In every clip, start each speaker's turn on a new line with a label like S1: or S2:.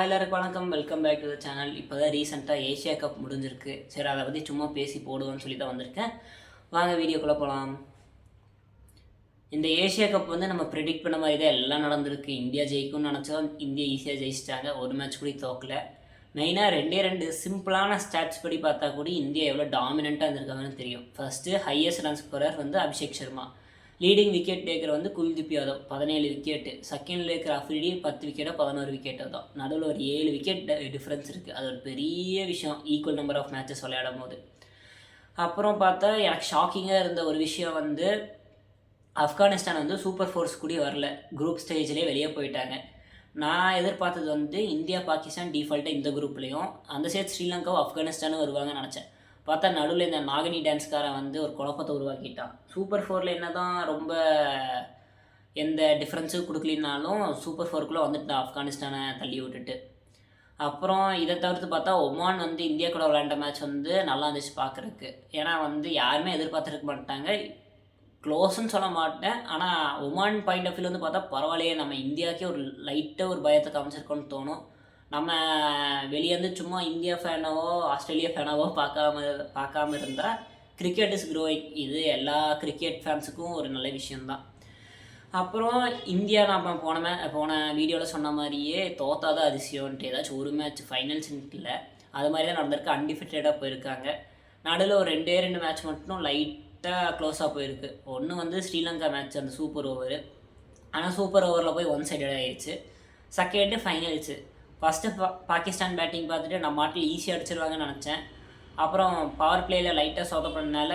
S1: எல்லாருக்கும் வணக்கம். Welcome back to the channel. இப்போ தான் ரீசெண்டாக ஏஷியா கப் முடிஞ்சிருக்கு. சரி, அதை பற்றி சும்மா பேசி போடுவோன்னு சொல்லி தான் வந்திருக்கேன். வாங்க வீடியோக்குள்ளே போகலாம். இந்த ஏஷியா கப் நம்ம ப்ரெடிக்ட் பண்ண மாதிரி தான் எல்லாம் நடந்திருக்கு. இந்தியா ஜெயிக்கும்னு நினச்சோம், இந்தியா ஈஸியாக ஜெயிச்சிட்டாங்க. ஒரு மேட்ச் கூட தோக்கல. மெயினாக ரெண்டு சிம்பிளான ஸ்டாட்ஸ் படி பார்த்தா கூட இந்தியா எவ்வளோ டாமினண்ட்டாக இருந்திருக்காங்கன்னு தெரியும். First highest run scorer Abhishek Sharma. Leading wicket taker Kuldeep Yadav 17 wicket. செகண்டில் இருக்கிற அஃப்ரிடி 10 விக்கெட்டோ 11 விக்கெட்டோ தான். நடுவில் ஒரு 7 விக்கெட் டிஃப்ரென்ஸ் இருக்குது. அது ஒரு பெரிய விஷயம் ஈக்குவல் நம்பர் ஆஃப் மேட்சஸ் விளையாடும் போது. அப்புறம் பார்த்தா எனக்கு ஷாக்கிங்காக இருந்த ஒரு விஷயம் ஆப்கானிஸ்தான் சூப்பர் ஃபோர்ஸ் கூட வரல. குரூப் ஸ்டேஜ்லேயே வெளியே போயிட்டாங்க. நான் எதிர்பார்த்தது இந்தியா பாகிஸ்தான் டிஃபால்ட்டாக இந்த குரூப்லேயும் அந்த சைட் ஸ்ரீலங்காவும் ஆப்கானிஸ்தானும் வருவாங்கன்னு நினச்சேன். பார்த்தா நடுவில் இந்த நாகினி டான்ஸ்காரன் ஒரு குழப்பத்தை உருவாக்கிட்டான். சூப்பர் ஃபோரில் என்ன தான் ரொம்ப எந்த டிஃப்ரென்ஸும் கொடுக்கலினாலும் சூப்பர் ஃபோருக்குள்ளே வந்துட்டான் ஆப்கானிஸ்தானை தள்ளி விட்டுட்டு. அப்புறம் இதை தவிர்த்து பார்த்தா ஒமான் இந்தியா கூட விளையாண்ட மேட்ச் நல்லா இருந்துச்சு பார்க்குறதுக்கு. ஏன்னா யாருமே எதிர்பார்த்துருக்க மாட்டாங்க. க்ளோஸ்ன்னு சொல்ல மாட்டேன், ஆனால் ஒமான் பாயிண்ட் ஆஃப் வியூ பார்த்தா பரவாயில்லையே, நம்ம இந்தியாவுக்கே ஒரு லைட்டாக ஒரு பயத்தை காமிச்சிருக்கோன்னு தோணும். நம்ம வெளியேருந்து சும்மா இந்தியா ஃபேனாவோ ஆஸ்திரேலியா ஃபேனாவோ பார்க்காம இருந்தால் கிரிக்கெட் இஸ் க்ரோயிங். இது எல்லா கிரிக்கெட் ஃபேன்ஸுக்கும் ஒரு நல்ல விஷயந்தான். அப்புறம் இந்தியா நம்ம போன வீடியோவில் சொன்ன மாதிரியே தோத்தாதான் அதிசயம்ன்ட்டு ஏதாச்சும் ஒரு மேட்ச் ஃபைனல்ஸ்ன்ட்டு இல்லை, அது மாதிரி தான் நடந்திருக்கு. அன்டிஃபிட்டடாக போயிருக்காங்க. நடுவில் ஒரு ரெண்டு மேட்ச் மட்டும் லைட்டாக க்ளோஸாக போயிருக்கு. ஒன்று ஸ்ரீலங்கா மேட்ச் அந்த சூப்பர் ஓவர், ஆனால் சூப்பர் ஓவரில் போய் ஒன் சைடட் ஆகிடுச்சு. Second finals. First Pakistan batting பார்த்துட்டு நம்ம நாட்டில் ஈஸியாக அடிச்சிருவாங்கன்னு நினச்சேன். அப்புறம் பவர் பிளேயில் லைட்டாக சொதப்படனால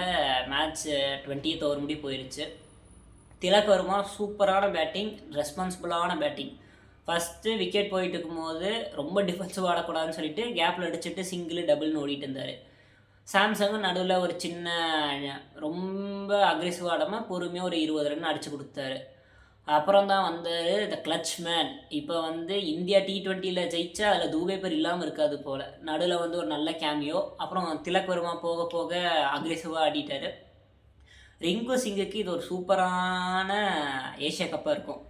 S1: மேட்ச் 20th ஓவர் முடி போயிடுச்சு. திலக் வர்மா சூப்பரான பேட்டிங், ரெஸ்பான்சிபிளான பேட்டிங். ஃபஸ்ட்டு விக்கெட் போயிட்டு இருக்கும்போது ரொம்ப டிஃபென்சிவ் ஆடக்கூடாதுன்னு சொல்லிட்டு கேப்பில் அடிச்சுட்டு சிங்கிள் டபுள்னு ஓடிட்டு இருந்தார். சாம்சங்கும் நடுவில் ஒரு சின்ன ரொம்ப அக்ரெசிவ் ஆடாமல் பொறுமையாக ஒரு 20 ரன் அடித்து கொடுத்தாரு. அப்புறம் தான் த கிளட்ச் மேன். இப்போ இந்தியா T20யில் ஜெயிச்சா அதில் தூபே பேர் இல்லாமல் இருக்காது போல். நடுவில் ஒரு நல்ல கேமியோ. அப்புறம் திலக் வர்மா போக போக அக்ரெசிவாக ஆடிட்டார். ரிங்கு சிங்குக்கு இது ஒரு சூப்பரான ஏஷியா கப்பாக இருக்கும்.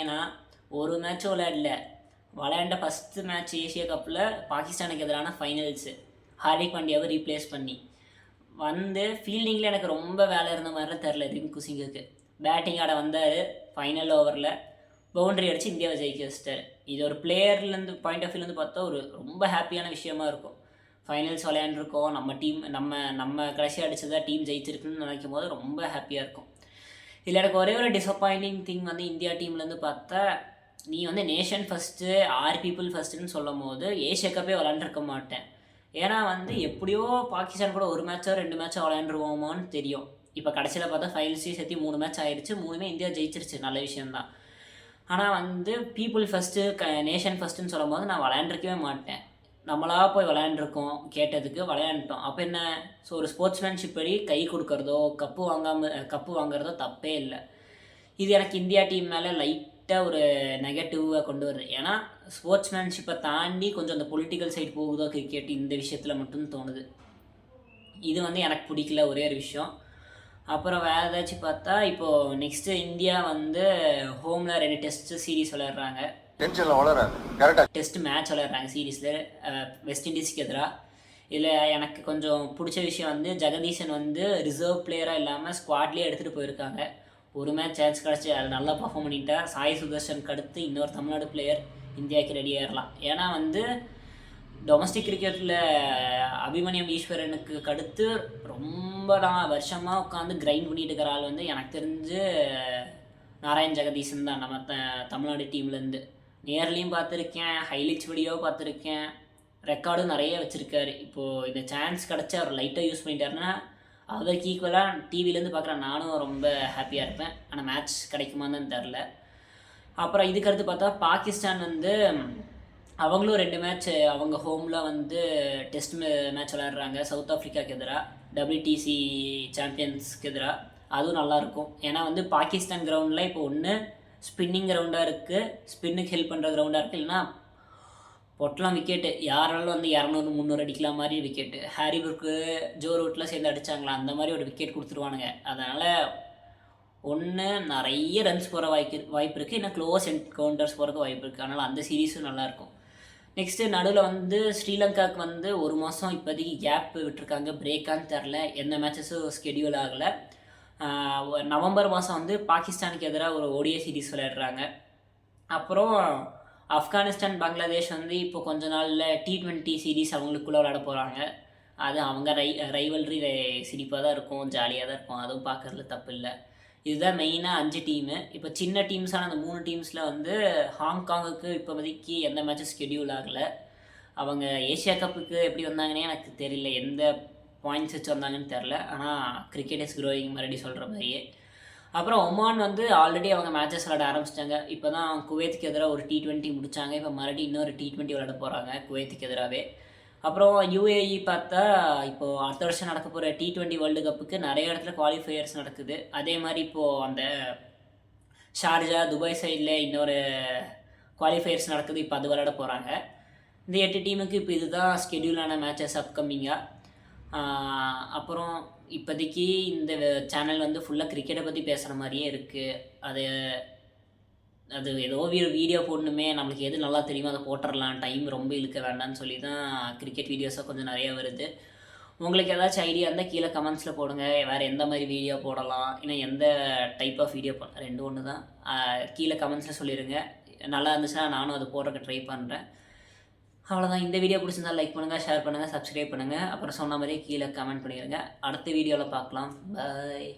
S1: ஏன்னா ஒரு மேட்சும் விளையாண்ட ஃபஸ்ட்டு மேட்ச் ஏஷியா கப்பில் பாகிஸ்தானுக்கு எதிரான ஃபைனல்ஸு. ஹார்திக் பாண்டியாவை ரீப்ளேஸ் பண்ணி ஃபீல்டிங்கில் எனக்கு ரொம்ப வேலை இருந்த மாதிரி தெரில ரிங்கு சிங்குக்கு. பேட்டிங் ஆட வந்தார். ஃபைனல் ஓவரில் பவுண்ட்ரி அடித்து இந்தியாவை ஜெயிக்க வச்சிட்டார். இது ஒரு பிளேயர்லேருந்து பாயிண்ட் ஆஃப் வியூலேருந்து பார்த்தா ஒரு ரொம்ப ஹாப்பியான விஷயமா இருக்கும். ஃபைனல்ஸ் விளையாண்டுருக்கோம், நம்ம டீம் நம்ம கடைசியாக அடித்ததா டீம் ஜெயிச்சிருக்குன்னு நினைக்கும் போது ரொம்ப ஹாப்பியாக இருக்கும். இதில் எனக்கு ஒரே ஒரு டிசப்பாயிண்டிங் திங் இந்தியா டீம்லேருந்து பார்த்தா, நீ நேஷன் ஃபஸ்ட்டு 6 பீப்புள் ஃபஸ்ட்டுன்னு சொல்லும் போது ஏஷியா கப்பே விளாண்டுருக்க மாட்டேன். ஏன்னா எப்படியோ பாகிஸ்தான் கூட ஒரு மேட்சோ 2 மேட்சோ விளையாண்டுருவோமோன்னு தெரியும். இப்போ கடைசியில் பார்த்தா ஃபைனல்ஸையும் சேர்த்து 3 மேட்ச் ஆயிடுச்சு. 3மே இந்தியா ஜெயிச்சிருச்சு, நல்ல விஷயந்தான். ஆனால் பீப்புள் ஃபஸ்ட்டு நேஷன் ஃபஸ்ட்டுன்னு சொல்லும் போது நான் விளையாண்டுருக்கவே மாட்டேன். நம்மளாக போய் விளையாண்டுருக்கோம், கேட்டதுக்கு விளையாண்டுட்டோம். அப்போ என்ன? ஸோ ஒரு ஸ்போர்ட்ஸ்மேன்ஷிப் படி கை கொடுக்குறதோ கப்பு வாங்குறதோ தப்பே இல்லை. இது எனக்கு இந்தியா டீம் மேலே லைட்டாக ஒரு நெகட்டிவாக கொண்டு வருது. ஏன்னா ஸ்போர்ட்ஸ்மேன்ஷிப்பை தாண்டி கொஞ்சம் அந்த பொலிட்டிக்கல் சைடு போகுதோ கிரிக்கெட், இந்த விஷயத்தில் மட்டும் தோணுது. இது எனக்கு பிடிக்கல ஒரே ஒரு விஷயம். அப்புறம் வேறு ஏதாச்சும் பார்த்தா, இப்போது நெக்ஸ்ட்டு இந்தியா ஹோமில் 2 டெஸ்ட் சீரீஸ் விளையாடுறாங்க. டெஸ்ட் மேட்ச் விளையாடுறாங்க சீரீஸில் வெஸ்ட் இண்டீஸ்க்கு எதிராக. இதில் எனக்கு கொஞ்சம் பிடிச்ச விஷயம் ஜெகதீஷன் ரிசர்வ் பிளேயராக இல்லாமல் ஸ்குவாட்லேயே எடுத்துகிட்டு போயிருக்காங்க. ஒரு மேட்ச் சான்ஸ் கிடச்சி அது நல்லா பர்ஃபார்ம் பண்ணிட்டா சாய் சுதர்ஷனுக்கு அடுத்து இன்னொரு தமிழ்நாடு பிளேயர் இந்தியாவுக்கு ரெடி ஆகிடலாம். ஏன்னா டொமஸ்டிக் கிரிக்கெட்டில் அபிமன்யம் ஈஸ்வரனுக்கு அடுத்து ரொம்ப வருஷமாக உட்காந்து கிரைண்ட் பண்ணிட்டு இருக்கிற ஆள் எனக்கு தெரிஞ்சு நாராயண் ஜெகதீஷன் தான். நம்ம தமிழ்நாடு டீம்லேருந்து நேர்லேயும் பார்த்துருக்கேன், ஹைலைட்ஸ் வீடியோ பார்த்துருக்கேன், ரெக்கார்டும் நிறைய வச்சுருக்காரு. இப்போது இந்த சான்ஸ் கிடச்சி அவர் லைட்டாக யூஸ் பண்ணிட்டாருன்னா அவருக்கு ஈக்குவலாக டிவிலேருந்து பார்க்குற நானும் ரொம்ப ஹாப்பியாக இருப்பேன். ஆனால் மேட்ச் கிடைக்குமான்னு தெரில. அப்புறம் இதுக்கடுத்து பார்த்தா பாகிஸ்தான் அவங்களும் 2 மேட்ச் அவங்க ஹோமில் டெஸ்ட் மேட்ச் விளையாடுறாங்க சவுத் ஆஃப்ரிக்காவுக்கு எதிராக, WTC சாம்பியன்ஸ்க்கு எதிராக. அதுவும் நல்லாயிருக்கும். ஏன்னா பாகிஸ்தான் கிரவுண்டில் இப்போ ஒன்று ஸ்பின்னிங் கிரவுண்டாக இருக்குது, ஸ்பின்னுக்கு ஹெல்ப் பண்ணுற கிரவுண்டாக இருக்குது. இல்லைனா பொட்டலாம் விக்கெட்டு யாராலும் 200-300 அடிக்கலாம் மாதிரி விக்கெட்டு. ஹாரி புருக்கு ஜோ ரூட்டில் சேர்ந்து அடித்தாங்களா அந்த மாதிரி ஒரு விக்கெட் கொடுத்துருவானுங்க. அதனால் ஒன்று நிறைய ரன்ஸ் போகிற வாய்ப்பு இருக்குது, இன்னும் க்ளோஸ் என்கவுண்டர்ஸ் போகிறதுக்கு வாய்ப்பு இருக்குது. அதனால் அந்த சீரீஸும் நல்லாயிருக்கும். நெக்ஸ்ட்டு நடுவில் வந்து ஸ்ரீலங்காவுக்கு வந்து ஒரு மாதம் இப்போதைக்கு கேப் விட்டுருக்காங்க, பிரேக்கான்னு தெரில, எந்த மேட்சஸும் ஸ்கெடியூல் ஆகலை. நவம்பர் மாதம் வந்து பாகிஸ்தானுக்கு எதிராக ஒரு ஓடிஐ சீரீஸ் விளையாடுறாங்க. அப்புறம் ஆப்கானிஸ்தான் பங்களாதேஷ் வந்து இப்போ கொஞ்ச நாளில் T20 சீரீஸ் அவங்களுக்குள்ளே விளையாட போகிறாங்க. அது அவங்க ரைவல்ரி சிரிப்பாக தான் இருக்கும், ஜாலியாக தான் இருக்கும், அதுவும் பார்க்குறதுல தப்பு இல்லை. இதுதான் மெயினாக 5 டீமு. இப்போ சின்ன டீம்ஸான அந்த 3 டீம்ஸில் வந்து ஹாங்காங்குக்கு இப்போதைக்கு எந்த மேட்சும் ஸ்கெடியூல் ஆகலை. அவங்க ஏஷியா கப்புக்கு எப்படி வந்தாங்கன்னே எனக்கு தெரியல, எந்த பாயிண்ட்ஸ் வச்சு வந்தாங்கன்னு தெரில. ஆனால் கிரிக்கெட் இஸ் க்ரோயிங் மறுபடியும் சொல்கிற மாதிரியே. அப்புறம் ஒமான் வந்து ஆல்ரெடி அவங்க மேட்சஸ் விளையாட ஆரம்பிச்சிட்டாங்க. இப்போ தான் குவைத்துக்கு எதிராக ஒரு T20 முடித்தாங்க, இப்போ மறுபடியும் இன்னொரு T20 விளையாட போகிறாங்க குவைத்துக்கு எதிராகவே. அப்புறம் UAE பார்த்தா இப்போது அடுத்த வருஷம் நடக்க போகிற T20 வேர்ல்டு கப்புக்கு நிறைய இடத்துல குவாலிஃபையர்ஸ் நடக்குது. அதே மாதிரி இப்போது அந்த ஷார்ஜா துபாய் சைடில் இன்னொரு குவாலிஃபையர்ஸ் நடக்குது, இப்போ அது விளையாட போகிறாங்க. இந்த 8 டீமுக்கு இப்போ இதுதான் ஸ்கெடியூலான மேட்சஸ் அப்கமிங்காக. அப்புறம் இப்போதைக்கு இந்த சேனல் வந்து ஃபுல்லாக கிரிக்கெட்டை பற்றி பேசுகிற மாதிரியே இருக்குது. அது ஏதோ வீடியோ போடணுமே, நம்மளுக்கு எது நல்லா தெரியுமோ அதை போட்டுடலாம், டைம் ரொம்ப இழுக்க வேண்டாம்னு சொல்லி தான் கிரிக்கெட் வீடியோஸாக கொஞ்சம் நிறையா வருது. உங்களுக்கு ஏதாச்சும் ஐடியா இருந்தால் கீழே கமெண்ட்ஸில் போடுங்க, வேறு எந்த மாதிரி வீடியோ போடலாம், இன்னும் எந்த டைப் ஆஃப் வீடியோ போடலாம், 2 ஒன்று தான். கீழே கமெண்ட்ஸில் சொல்லிடுங்க. நல்லா இருந்துச்சுன்னா நானும் அது போடுறதுக்கு ட்ரை பண்ணுறேன். அவ்வளோதான். இந்த வீடியோ பிடிச்சிருந்தால் லைக் பண்ணுங்கள், ஷேர் பண்ணுங்கள், சப்ஸ்கிரைப் பண்ணுங்கள். அப்புறம் சொன்ன மாதிரியே கீழே கமெண்ட் பண்ணிடுங்க. அடுத்த வீடியோவில் பார்க்கலாம். பாய்.